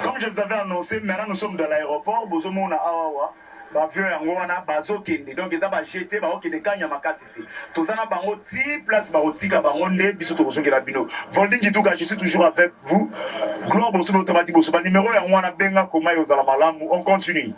Comme je vous avais annoncé, maintenant nous sommes dans l'aéroport. Bozomona awawa. Avion yango wana bazokende donc eza ba jeté ba okende kanya makasi ici tozana bango ti place ba otika bango nde biso tozongela bino Volding Kiduka, je suis toujours avec vous. Gloire bosobe automatique bosoba numéro yango wana benga koma yozala malamu. On continue.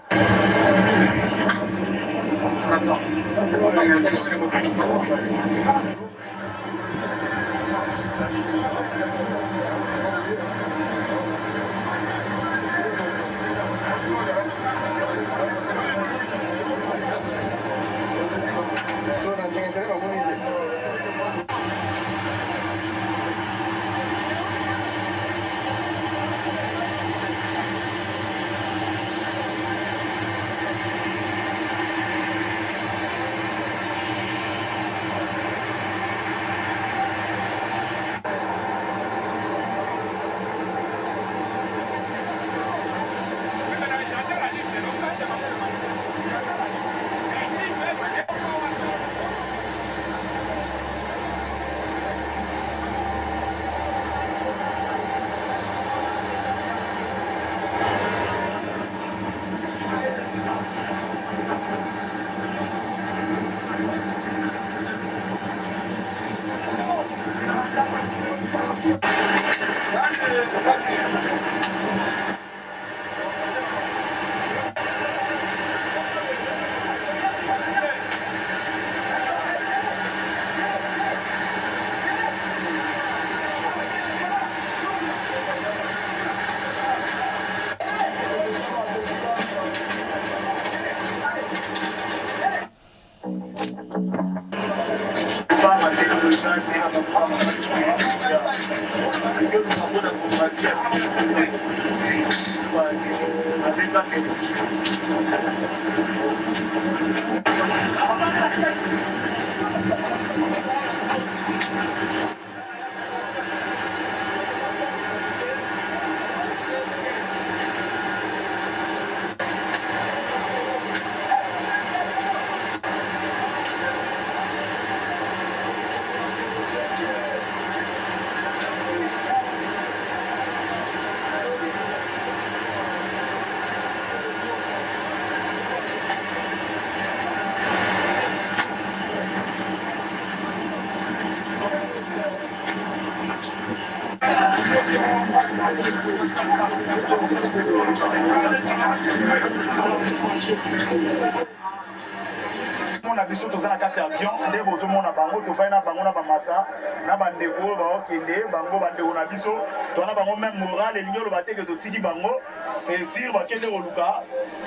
On a biso tozana kati avion nde bozomona bango tofai na bango na bamasa na bandeko baokende bango bandeko na biso tona bango même moral elingi oloba te ke totiki bango c'est sûr bakende koluka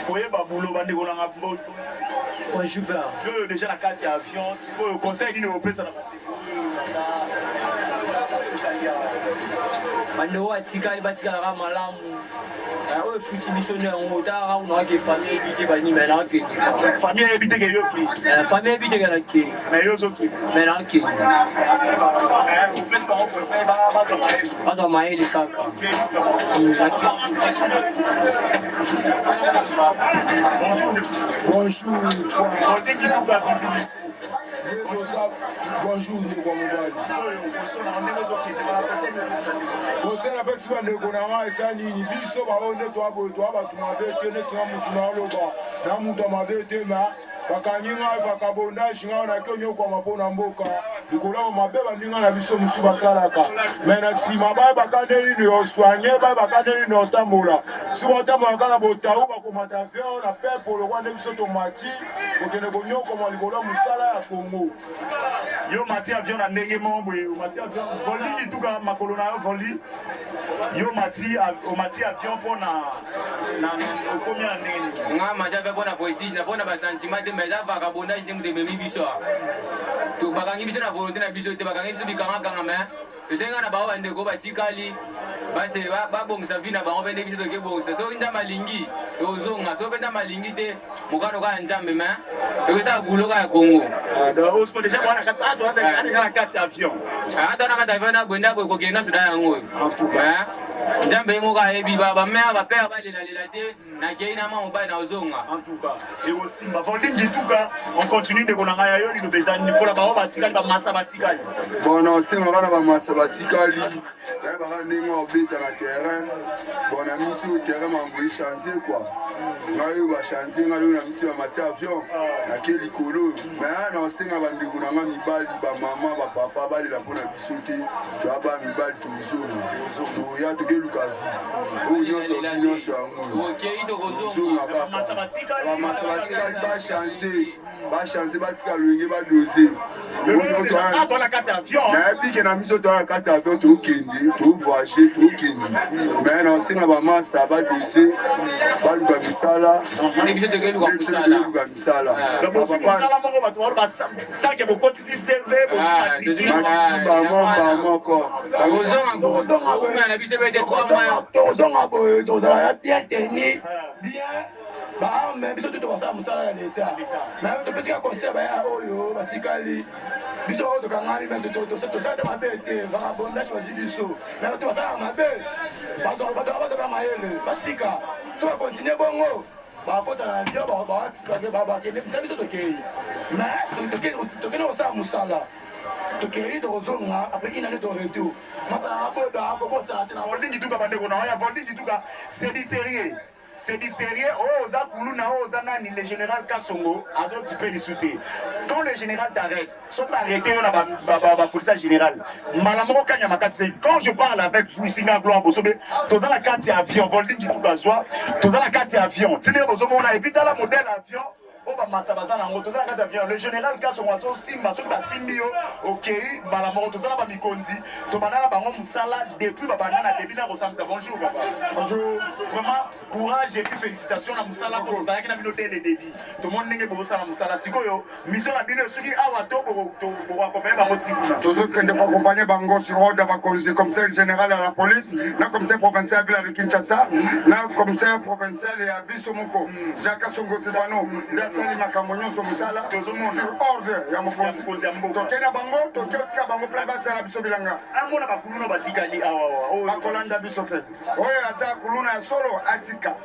koyeba bulo bandeko nanga oyo déjà na kati ya avion sikoyo conseil nini opesa na bandeko batikali batikalaka malamu oyo futi biso nyango otaka unawake famille ebite banime nakende famille ebite ke yoki famille ebite ke nakende mais yo zoki mais nakende opesa bango conseil bazwa mayele kaka Bonjour. bonjour ndeko mobasi conseil napesi bandeko na nga eza nini biso bao nde toaboye toa bato mabe te neti nga mutu na oloba na mutu ya mabe te ma bakangi ngai vakabondage ngai naki onyokwama mpo na mboka likolo mabe bandinga na biso mosusu basalaka me na nsima bayebaka nde nini oswanye bayebaka nde nini otambola soki otambolaka na botau bakomata avion na pepe olokwa nde biso tomati kokende konyokwama likolo ya mosala ya Congo. Yo mati avion na ndenge moko boye omati avion voli lituka makolo na yo voli yo omati avion mpo na okomi na ndenge nga mati avion mpo na prestige na mpo na basentiment te mais eza vagabondage nde moto ememi biso bakangi biso na volonté na biso te bakangi biso bikangakanga me tosenga na bango bandeko batikali base babongisa vi na bango mpe nde biso tokebongisa soki nzambe alingi tozonga soki mpe nzambe alingi te mokano kaka nzambe me tokesaka buloka ya Congo na kati ya avion ata na kati ya avion nabwenda boye kokende na soda yango nzambe ye moko ayebi bamea bapea balelalela te nakei na mwa mobali na ozonga ekosimba volingi tuka on continue ndeko na ngai yayo liloba ezali mpona bao batikali bamasa batikali bona osengaka na bamasa batikali yayebaka ndenge obeta na terrain bona miso terrain mambo echantier kua ngai oyo bachantier ngai oyo na miti bamati avion nake likolo me na osenga bandeko na nga mibali bamama bapapa balela mpona biso te toyaba mibali tozonga toya tokeluka vi oyo nyonso vi nyonso yango bamasa batikali bachantier batika lwenge badose nayebike na miso toa na kati ya avion tokende tovoyage tokende me na osenga bamasa badose baluka misala tokeluka misala bamoko tozonga boye tozala bien teni bien baame biso te tokosala mosala ya leta me topesika conseil baya oyo batikali biso oyo tokangami me tosala te mabe te vagabondage bazi biso me bato basalaka mabe bato ba mayele batika so bakontinue bongo bakota na avion bakende biso tokei me tokende kosala mosala tokei tokozonga apres une année de retour masala akoda akobosala te na volingi tuka bandeko na oya volingi tuka c'est du sérieux. C'est du sérieux. Oh, Oza Kuluna, Oza Nani, le général Kassongo, Azo qui peut discuter. Quand le général t'arrête, soit arrêté, on a la police générale. Malamoro Kanyamaka, c'est quand je parle avec vous ici, à Gloire Bosobe, tous la carte avion, volé du tout gasoil, tous la carte avion. Tu sais, on a et puis dans la modèle avion. Le général Kassongo Simba, Simbio, ok, Balamoro, tout ça, Mikondi, Tobana, Bango Moussala, depuis Babana, Debina, Rosamsa. Bonjour, papa. Bonjour. Vraiment, courage et puis félicitations à Moussala pour ça, qui a mis l'hôtel de débit. Tout le monde n'est pas Moussala, Moussala. Sikoyo, mission la bine, celui à Wato pour accompagner Bango. Tous ceux qui ont accompagné Bango sur Roda, comme ça, le général à la police, là, comme ça, provincial de Kinshasa, là, comme ça, provincial et à Bissomoko. Jacques Kassongo, c'est pas nous. Sali makambo nyonso musala sur ordre ya mokonzi tokenda bango tokotika bango mpe basala biso bilanga amona bakuluna batikali awa bakolanda biso mpe oyo aza kuluna ya solo atika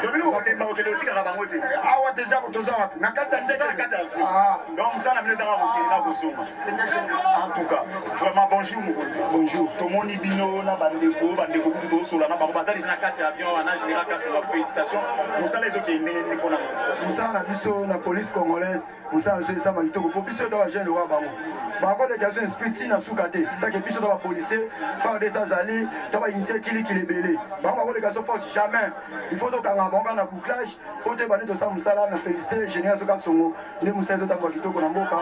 tobili kotemba okende otikaka bango te awa deja toza wapi na kati ya ndeke donc mosala mine ezaka kokende na kosonga en tout cas vraiment bonjour mokonzi bonjour tomoni bino na bandeko kutu tozosola na bango baza deja na kati ya avion wana général Kassongo félicitation mosala ezokende mpona mosala na biso na police congolaise mosala biso esama kitoko po biso to bagene lokola bango bakoleka biso esprit ntina suka te take biso to bapolisier fardc azali to baunité kilikili ebele bango bakoleka so force jamais il faut tokanga bango na bouclage po te bande tosala mosala na félicité général Kassongo nde mosala ezotambola kitoko na mboka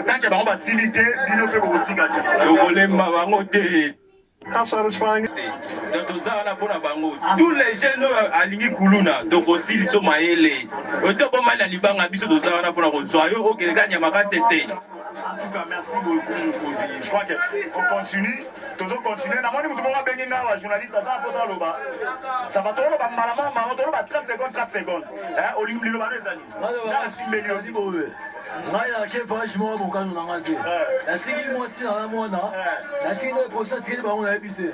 tanke bango basili te bino mpe bokotika te tokolemba bango te. Donc tozala mpona bango tous les jeunes alingi kuluna tokosili so mayele otoboma na libanga biso tozala wana mpona kozwa yo okeleka nyamaka sese. En tout cas, merci beaucoup, Mokozi. Je crois qu'on continue. Toujours continuer. Namoni mutu moko abengi nga wa journaliste aza mposa loba. Ça va toloba malama mama toloba 30 secondes. Olingi liloba ezali. Na simbeli odi bowe. ngai nake page moko bokano na nga te natiki mwasi na namona natiki na posa tikeli bango nayebi te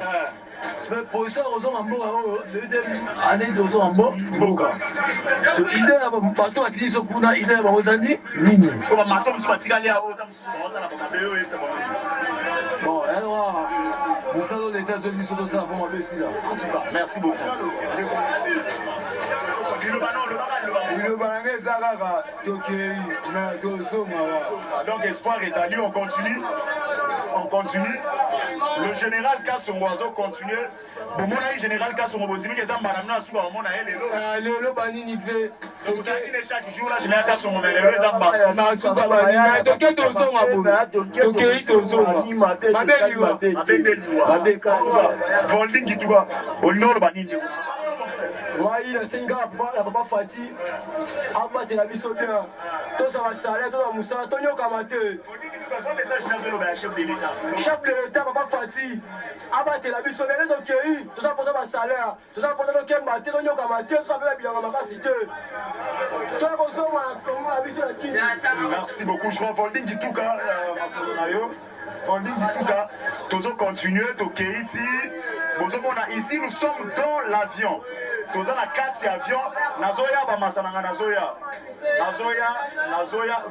position kozonga mboka oyo deuxième année tozonga mboka so idée na bato batiki biso kuna idée na bango ezali nini bamaso mosusu batikali ya oyo ta mosusu baosala bamabe oyo oyebisa bango bon alors mosala oyo leta ezoyebi biso tosala mpo mabe esila en tout cas merci beaucoup liloba nanga eza kaka tokei na tozonga wa donc espoir ezali on continue le général Kasongo azo continuer bomona ye général Kasongo bondimiki eza mbala mino asuka bamona ye lelo banini mpe tozalakine chaque jour la général Kasongo mais lelo eza mbasuka banini toke tozonga tokei tozonga mabeliwa volding kituka olinga oloba nini wai nasengi kaka ya papa fati abatela biso bien tozala salaire tozala mosala tonyokama te chef de l'état papa fati abatela biso bien nde tokei tozala mposa basalaire tozala mposa tokemba te tonyokama te tozala mpe babilanga makasi te toya kozonga na kongo na biso ya kini. Merci beaucoup je crois volding kituka volding kituka tozo continuer tokei ti bozomona ici nous sommes dans l'avion toza na kati ya avion nazoya bamasa nanga nazoya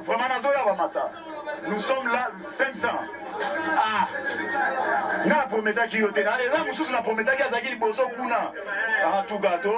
vraiment nazoya bamasa nous sommes là 500 ah nga na prometaki yo te eza mosusu na prometaki azalaki liboso kuna tugato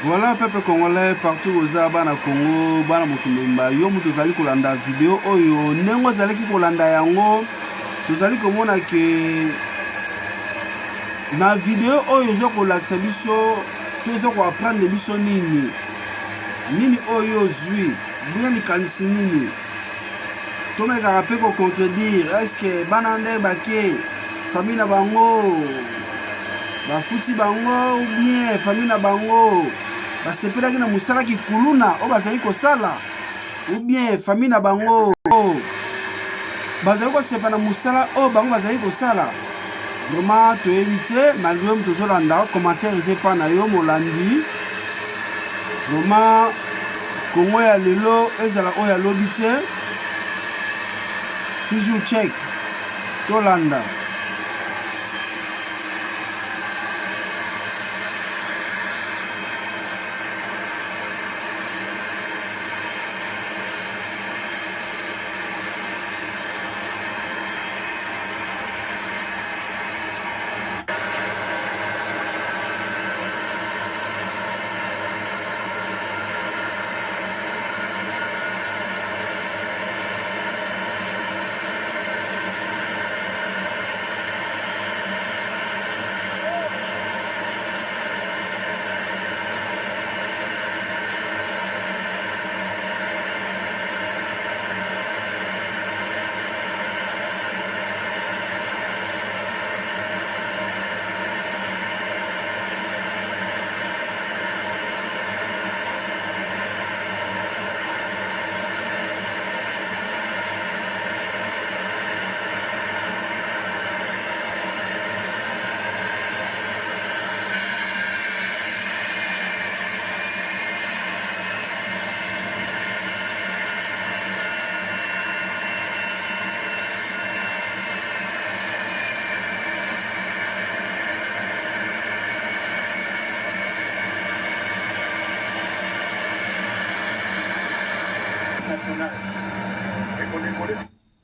Voilà, peuple congolais partout aux Bana Congo, Bana Mokimemba, yo mutozali kolanda vidéo oyo nengo zalaki kolanda yango tozali komona ke na vidéo oyo zo kolakisa biso tozo ko apprendre biso nini oyo zwi bien likanisi nini tomeka pe ko contredire est-ce que bana nde baké famille na bango bafuti bango ou bien famille na bango basepelaki na mosala kikuluna oyo bazali kosala ou bien famille na bango bazali kosepa na mosala oyo bango bazali kosala vraiment toyebi te malgré oyo tozolanda commentaire eza epa na yo molandi vraiment kongo ya lelo ezala oyo alobi te toujours check tolanda.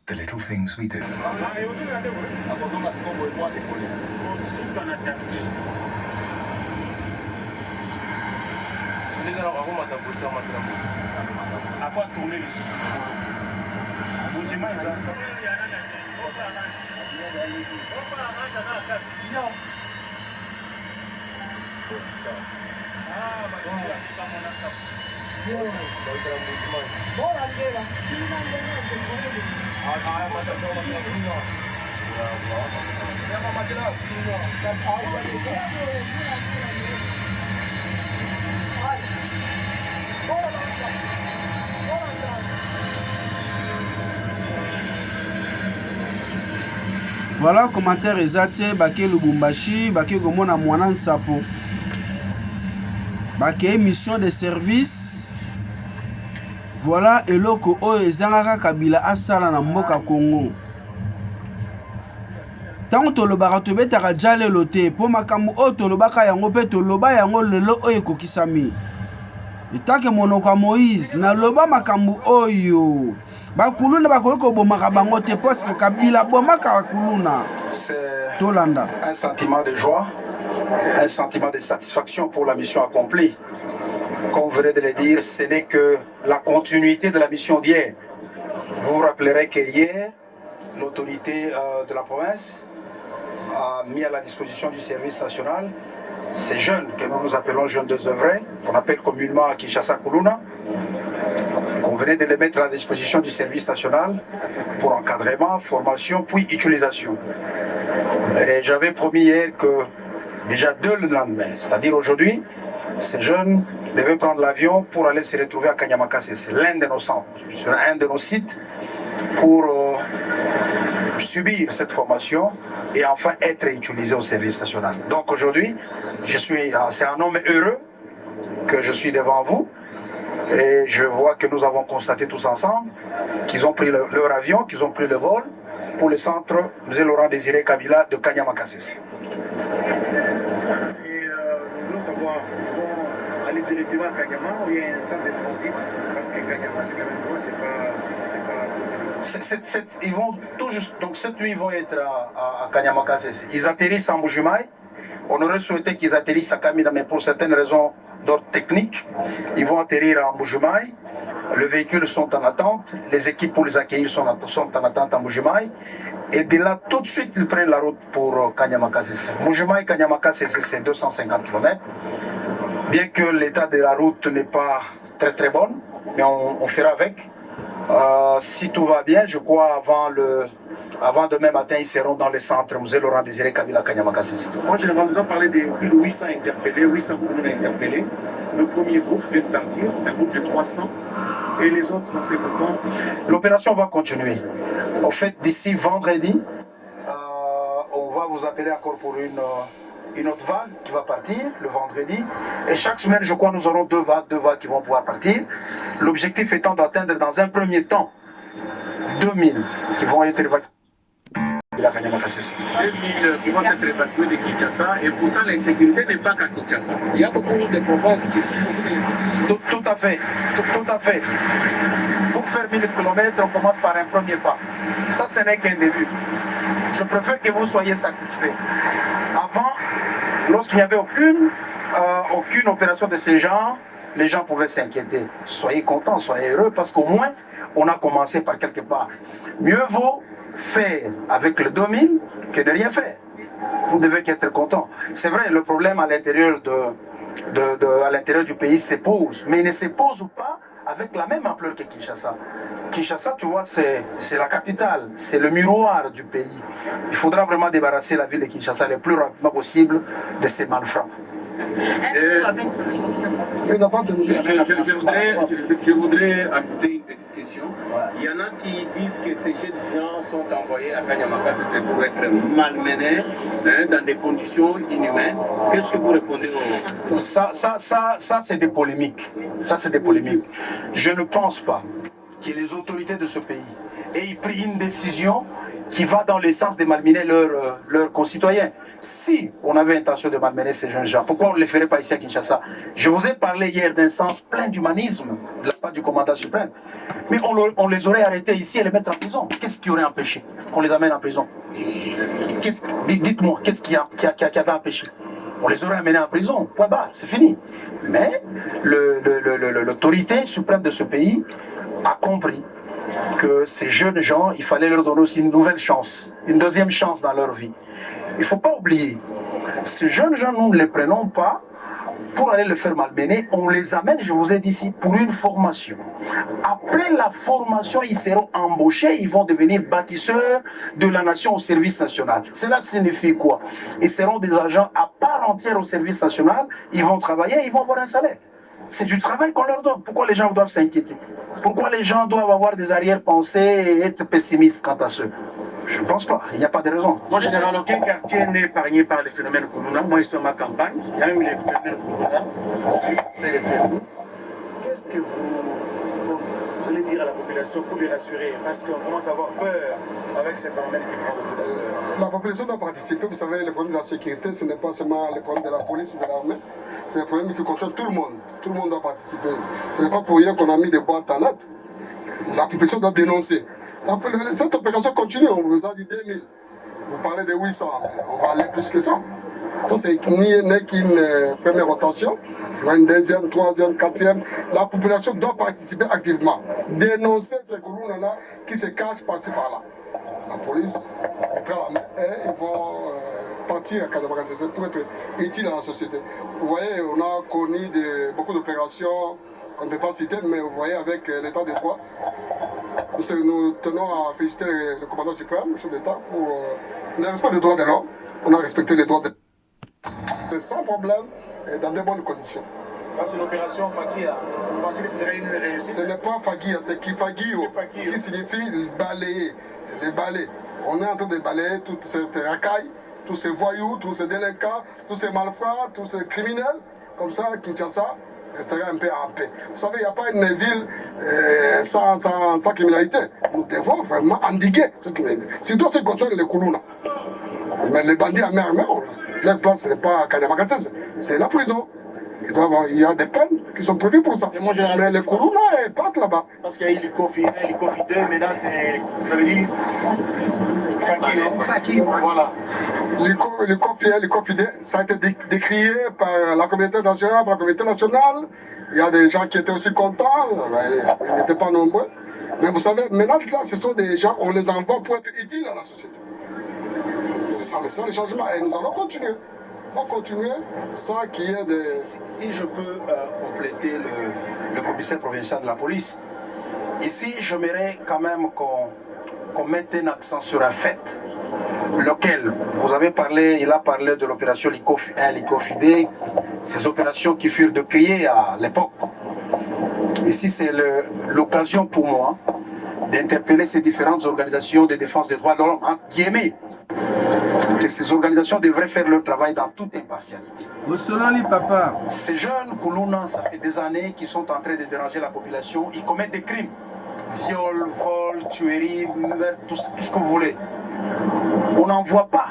The little things we do. Voilà commentaire ezate bake Lubumbashi bake komona mwana nsapo bake émission de service. Voilà eloko oyo ezangaka Kabila asala na mboka Congo. Tango tolobaka tobetaka jalelo te po makambo oyo tolobaka yango pe toloba yango lelo oyo ekokisami. Etake monoko ya Moïse na loba makambo oyo bakuluna bakoki kobomaka bango te poske Kabila bomaka bakuluna. C'est Tolanda. un sentiment de joie, un sentiment de satisfaction pour la mission accomplie. Comme vous venez de le dire, ce n'est que la continuité de la mission d'hier. Vous vous rappellerez que hier, l'autorité de la province a mis à la disposition du service national ces jeunes que nous appelons jeunes désœuvrés, qu'on appelle communément à Kinshasa Kuluna, qu'on venait de les mettre à la disposition du service national pour encadrement, formation, puis utilisation. Et j'avais promis hier que déjà dès le lendemain, c'est-à-dire aujourd'hui, ces jeunes devaient prendre l'avion pour aller se retrouver à Kanyamakase. C'est l'un de nos centres, sur un de nos sites, pour subir cette formation et enfin être utilisé au service national. Donc aujourd'hui, c'est un homme heureux que je suis devant vous et je vois que nous avons constaté tous ensemble qu'ils ont pris leur avion, qu'ils ont pris le vol pour le centre M. Laurent Désiré Kabila de Kanyamakase. Nous voulons savoir, ils vont aller directement à Kanyama ou il y a un centre de transit parce que Kanyama c'est quand même loin, c'est pas... Ils vont tout juste, donc cette nuit ils vont être à Kanyamakase. Ils atterrissent à Mbujimaï. On aurait souhaité qu'ils atterrissent à Kamina, mais pour certaines raisons d'ordre technique, ils vont atterrir à Mbujimaï. Les véhicules sont en attente, les équipes pour les accueillir sont en attente à Mbujimaï. Et de là, tout de suite, ils prennent la route pour Kanyamakase. Mbujimaï, Kanyamakase, c'est 250 km. Bien que l'état de la route n'est pas très très bon, mais on fera avec. Si tout va bien, je crois avant demain matin, ils seront dans les centres M. Laurent Désiré Kabila Kanyamakase. Moi, je vais nous en parler de plus de 800 interpellés, 800 communes interpellées. Le premier groupe vient de partir, un groupe de 300. Et les autres, on sait pourquoi. L'opération va continuer. En fait, d'ici vendredi, on va vous appeler encore pour une autre vague qui va partir le vendredi. Et chaque semaine, je crois, nous aurons deux vagues qui vont pouvoir partir. L'objectif étant d'atteindre dans un premier temps 2000 qui vont être évacués. 2000 qui vont être évacués de Kinshasa et pourtant l'insécurité n'est pas qu'à Kinshasa. Il y a beaucoup de provinces qui sont de l'insécurité. Tout à fait, tout à fait. Pour faire 1000 km, on commence par un premier pas. Ça, ce n'est qu'un début. Je préfère que vous soyez satisfaits. Avant, lorsqu'il n'y avait aucune opération de ce genre, les gens pouvaient s'inquiéter. Soyez contents, soyez heureux, parce qu'au moins, on a commencé par quelque part. Mieux vaut faire avec le 2000 que de rien faire. Vous devez être content. C'est vrai, le problème à l'intérieur à l'intérieur du pays se pose, mais il ne se pose pas avec la même ampleur que Kinshasa. Kinshasa, tu vois, c'est la capitale, c'est le miroir du pays. Il faudra vraiment débarrasser la ville de Kinshasa le plus rapidement possible de ces malfrats. Je voudrais ajouter une petite question. Il y en a qui disent que ces jeunes gens sont envoyés à Kanyamakase, c'est pour être malmenés dans des conditions inhumaines. Qu'est-ce que vous répondez aux... Ça c'est des polémiques. Ça, c'est des polémiques. Je ne pense pas que les autorités de ce pays aient pris une décision qui va dans le sens de malmener leurs concitoyens. Si on avait intention de malmener ces jeunes gens, pourquoi on ne les ferait pas ici à Kinshasa? Je vous ai parlé hier d'un sens plein d'humanisme de la part du commandant suprême. Mais on les aurait arrêtés ici et les mettre en prison. Qu'est-ce qui aurait empêché qu'on les amène en prison? Dites-moi, qu'est-ce qui avait empêché? On les aurait amenés en prison, point barre, c'est fini. Mais l'autorité suprême de ce pays a compris que ces jeunes gens, il fallait leur donner aussi une nouvelle chance, une deuxième chance dans leur vie. Il ne faut pas oublier, ces jeunes gens, nous ne les prenons pas pour aller le faire malmener, on les amène, je vous ai dit ici, pour une formation. Après la formation, ils seront embauchés, ils vont devenir bâtisseurs de la nation au service national. Cela signifie quoi? Ils seront des agents à part entière au service national, ils vont travailler, ils vont avoir un salaire. C'est du travail qu'on leur donne. Pourquoi les gens doivent s'inquiéter? Pourquoi les gens doivent avoir des arrière-pensées et être pessimistes quant à ceux? Je ne pense pas, il n'y a pas de raison. Moi, général, aucun quartier n'est épargné par les phénomènes Koulouna. Moi, ici, dans ma campagne, il y a eu les phénomènes Koulouna. C'est les prévus. Qu'est-ce que vous allez dire à la population pour les rassurer? Parce qu'on commence à avoir peur avec ces phénomènes qui prennent. La population doit participer. Vous savez, les problèmes de la sécurité, ce n'est pas seulement les problèmes de la police ou de l'armée. C'est des problèmes qui concernent tout le monde. Tout le monde doit participer. Ce n'est pas pour rien qu'on a mis des boîtes à lettres. La population doit dénoncer. Cette opération continue, on vous a dit 2000. Vous parlez de 800, on va aller plus que ça. Ça, c'est n'est qu'une première rotation. Il y aura une deuxième, troisième, quatrième. La population doit participer activement. Dénoncer ces colonnes-là qui se cachent par-ci par-là. La police, et ils vont partir à Kanamagassé pour être utiles à la société. Vous voyez, on a connu beaucoup d'opérations qu'on ne peut pas citer, mais vous voyez, avec l'état des droits, nous tenons à féliciter le commandant suprême, le chef d'État, pour le respect des droits de l'homme. On a respecté les droits de l'homme sans problème et dans de bonnes conditions. Ça, c'est l'opération Fagia. Vous pensez que ce serait une réussite? Ce n'est pas Fagia, c'est Kifagio, qui signifie balayer. Les balais. On est en train de balayer toutes ces racailles, tous ces voyous, tous ces délinquants, tous ces malfrats, tous ces criminels. Comme ça, Kinshasa resterait un peu en paix. Vous savez, il n'y a pas une ville sans criminalité. Nous devons vraiment endiguer cette criminalité. Surtout ce qui concerne les Koulouna. Mais les bandits à mer, leur place, ce n'est pas Kanamagassé, c'est la prison. Il y a des peines qui sont prévues pour ça. Mais les Koulouna partent là-bas. Parce qu'il y a eu l'ICOFI 1, l'ICOFI 2, maintenant c'est, vous avez dit, Faki. Voilà. L'ICOFI 1, l'ICOFI 2, ça a été décrié par la communauté nationale, par la communauté nationale. Il y a des gens qui étaient aussi contents, ils n'étaient pas nombreux. Mais vous savez, maintenant, là, ce sont des gens, on les envoie pour être utiles à la société. C'est ça le changement. Et nous allons continuer. On va continuer sans qu'il y ait des... Si je peux compléter le commissaire provincial de la police, ici, j'aimerais quand même qu'on mette un accent sur un fait, lequel, vous avez parlé, il a parlé de l'opération l'ICOFI 1, l'ICOFI 2, ces opérations qui furent décriées à l'époque. Ici, c'est l'occasion pour moi d'interpeller ces différentes organisations de défense des droits de l'homme, entre guillemets, que ces organisations devraient faire leur travail dans toute impartialité. Papa. Ces jeunes Koulouna, ça fait des années qu'ils sont en train de déranger la population, ils commettent des crimes. Viol, vol, tuerie, meurtre, tout ce que vous voulez. On n'en voit pas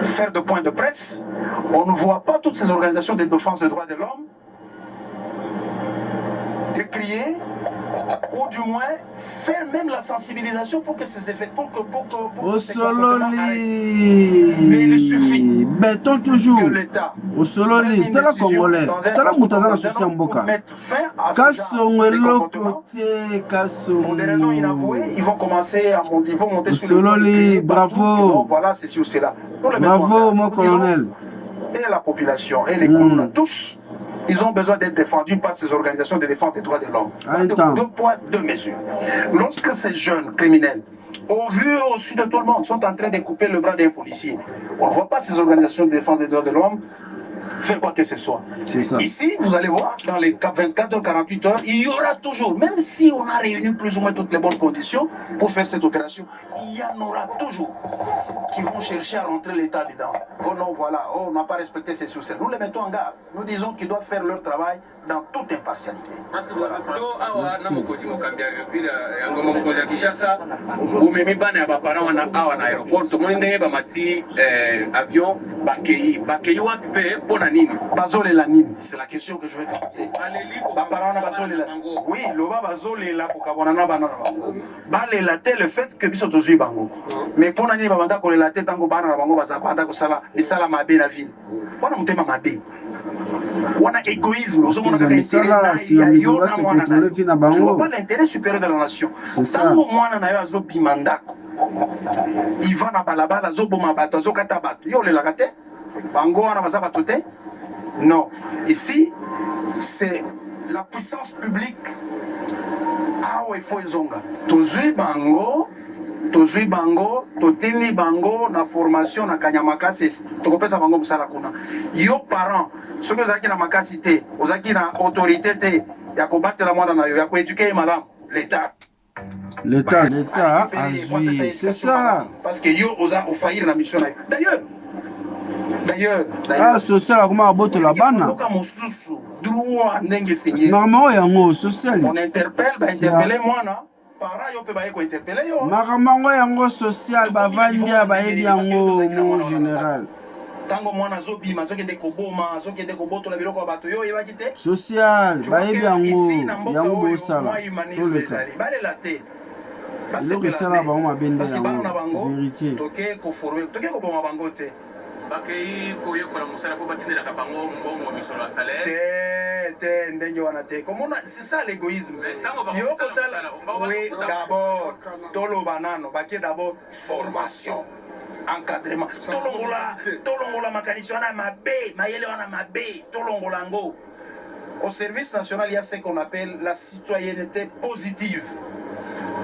faire de points de presse, on ne voit pas toutes ces organisations de défense des droits de l'homme décrier ou du moins faire même la sensibilisation pour que ces effets, pour que ces comportements arrêtent. Mais il suffit béton toujours que l'État t'es la Congolais, t'es la Moutazana Mboka. Mettre fin à ce genre de comportement. Pour des raisons inavouées, ils vont commencer à ils vont monter sur le bravo. Voilà, c'est sur cela. Bravo, mon colonel. Et la population, et les Koulouna, tous, ils ont besoin d'être défendus par ces organisations de défense des droits de l'homme. Deux poids, deux mesures. Lorsque ces jeunes criminels, au vu au su de tout le monde, sont en train de couper le bras d'un policier, on ne voit pas ces organisations de défense des droits de l'homme faire quoi que ce soit. Ici, vous allez voir, dans les 24 heures, 48 heures, il y aura toujours, même si on a réuni plus ou moins toutes les bonnes conditions pour faire cette opération, il y en aura toujours qui vont chercher à rentrer l'État dedans. Oh non, voilà, oh, on n'a pas respecté ces succès. Nous les mettons en garde. Nous disons qu'ils doivent faire leur travail dans toute impartialité. Parce que voilà. Awa na mokozi mokambia vile ya ngoma mokozi ya Kinshasa bomemi bana ya bapara wana awa na aéroport to ndenge ba mati avion bakei wapi pe pona nini bazolela nini, c'est la question que je vais te poser. Bapara wana bazolela oui loba bazolela kokabona na bana na bango balela te le fait que biso tozwi bango mais pona nini babanda kolela te tango bana na bango bazabanda kosala bisala mabe na ville wana mutema mabe wana égoïsme ozomona kaka pas l'intérêt supérieur de la nation tango mwana na yo azobima ndako iva na balabala azoboma bato azokata bato yo olelaka te bango wana baza bato te non ici c'est la puissance publique awa ifo ezonga tozwi bango totindi bango na formation na kanya makasi tokopesa bango mosala kuna yo parent soki ozalaki na makasi te ozalaki na autorité te ya kobatela mwana na yo ya koéduke ye malamu l'état azwi c'est ça parce que yo oza ofaillir na mission na yo d'ailleurs social akoma abotola bana oka mosusu droit ndenge seigneur normalement yango social on interpelle interpeller mwana para yo pe ba ko interpeller yo makambo yango social bavandia bayebi yango mon général tango mwana zobima zokende koboma zokende kobotola biloko ya bato yo yebaki te social bayebi yango bosala balela te eloko esala bango mabende yango vérité toke koboma bango te bakei koyekola mosala mpo batindelaka bango mbongo misolo ya salaire te ndenge wana te komona c'est ça l'égoïsme yo kotala oui d'abord toloba nano bakie d'abord formation encadrement tolongola makanisi wana mabe mayele wana mabe tolongola yango au service national il y a ce qu'on appelle la citoyenneté positive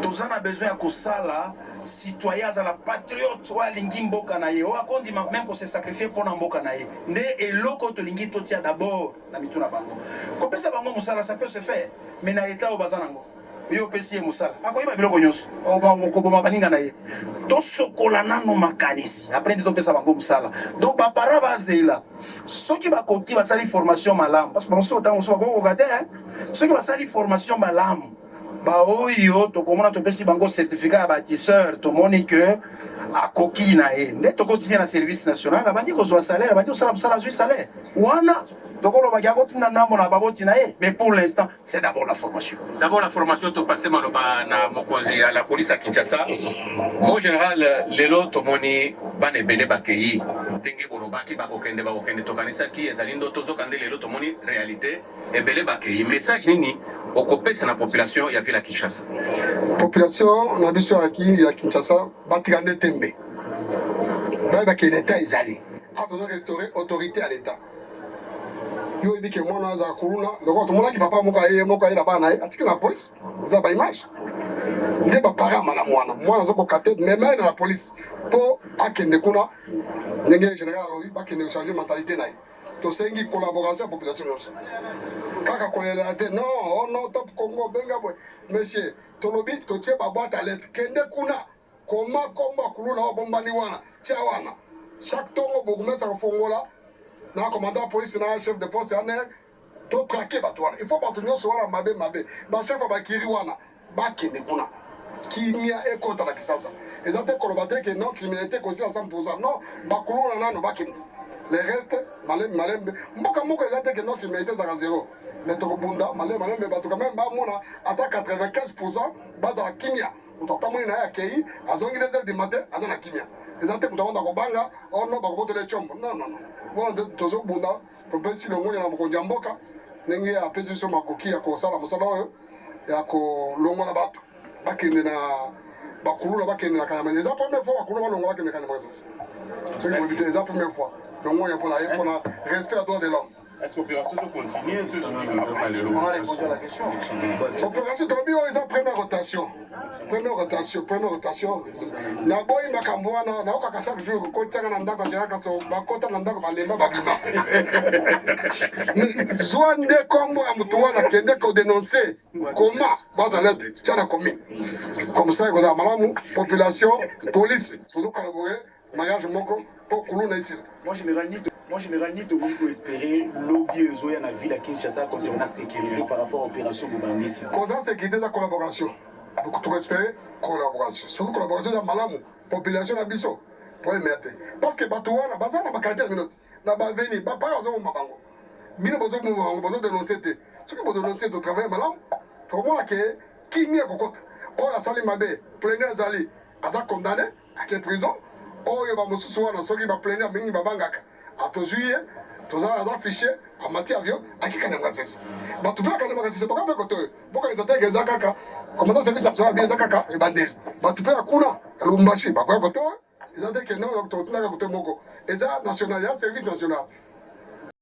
toza na besoin ya kosala citoyen azala patriote oyo alingi mboka na ye oyo akondima même kose sacrifie mpo na mboka na ye nde eloko tolingi totia d'abord na mitu na bango kopesa bango mosala ça peut se faire mais na état oyo baza nango yo opesi ye mosala akoyeba biloko nyonso koboma baninga na ye tosokola nano makanisi apres nde topesa bango mosala donc bapara bazela soki bakoki basali formation malamu parce que bango soki otango mosusu bakokoka te soki basali formation malamu baoyo tokomona topesi bango certificat ya bâtisseur tomoni que akoki na ye nde tokotisi na service national abandi kozwa salaire abandi kosala mosala azwi salaire wana tokolobaki akotinda ndambo na baboti na ye mais pour l'instant c'est d'abord la formation topase maloba na mokonzi ya la police ya Kinshasa mon général lelo tomoni bana ebele bakei ndenge bolobaki bakokende tokanisaki ezali ndo tozokande lelo tomoni réalité ebele bakei message nini okopesa na population ya ville ya Kinshasa population na biso ya Kinshasa batikande tembe bayebaki l'état ezali atozo restaurer autorité à l'état yo ebike mwana aza kuluna loko tomonaki papa moko aye na bana ye atiki na police eza ba image nde bapara mana mwana azokokate meme na la police mpo akende kuna ndenge général alobi bakende changer mentalité na ye tosengi collaboration ya population nyonso kaka kolela te non top Congo benga boy monsieur tolobi totie baboîte à lettres kende kuna koma komba kuluna obombani wana tia wana chaque tongo bokumesa kofongola na commandant police na chef de poste ane to traquer bato wana il faut bato nyonso wana mabe ba chef bakiri wana bakende kuna kimia ekota na kisasa eza te koloba te ke non criminalité kosi à 100% non bakuluna nano bakende le reste malembe mboka moko eza te ke non criminalité ezaka zéro mais tokobunda malembe bato quand même bamona ata 95% bazala kimia utotamoni na ye akei azongi 2 heures du matin aza na kimia eza te moto akonda kobanga ono bakobotela ecombo non wana tozobunda topesi longoli na mokonzi ya mboka ndenge apesi biso makoki ya kosala mosala oyo ya kolongola bato bakende na bakulula bakende na kanyama eza première fois bakulula balongola bakende kanyama sasi soki bobite eza première fois longoli mpona ye mpona respect ya droit de l'homme. Est-ce que l'opération doit continuer? On a répondu à la question. Opération Tobi, ils ont première rotation. Première rotation. Naboy Makambouana, Naoka chaque jour, Kotanga Nandako, Jakaso, Bakota Nandako, Balema Babima. Zouane Kombo Amutouana, Kendeko dénoncer comment, dans l'aide, Tchana Komi. Comme ça, vous avez Malamou, population, police, vous collaborer, mariage Moko, pour Koulouna ici. Moi, général, Moi, général, ni de espérer lobby à la ville à Kinshasa concernant la sécurité par rapport à l'opération Boubandisi. Concernant la sécurité, la collaboration. Beaucoup trop espérer collaboration. Surtout collaboration, c'est malamou. Population à Bisso. Pour les mettre. Parce que Batouana, na bazar, na caractère minute. Na baveni, papa, on a mabango. Bien, on a besoin de dénoncer. Ce qui peut dénoncer de travail malam, pour moi, qui n'y a pas de oh, la salle Mabé, plein Azali, Aza condamné, à quelle prison? Oh, il va me soucier, ceux qui va plaigner à Mingi Babangaka. À ton juillet, tous un fichier, à matière avion, à qui can embrasser. Mais tu peux quand même c'est pas comme côté. Pourquoi ils attaquent les Zakaka? Commandant service absolument bien Zakaka et Bandel. Mais tu peux à Kuna, à Lumbashi, pas quoi côté. Ils attaquent non, donc tu n'as pas côté Moko. Et ça, national, service national.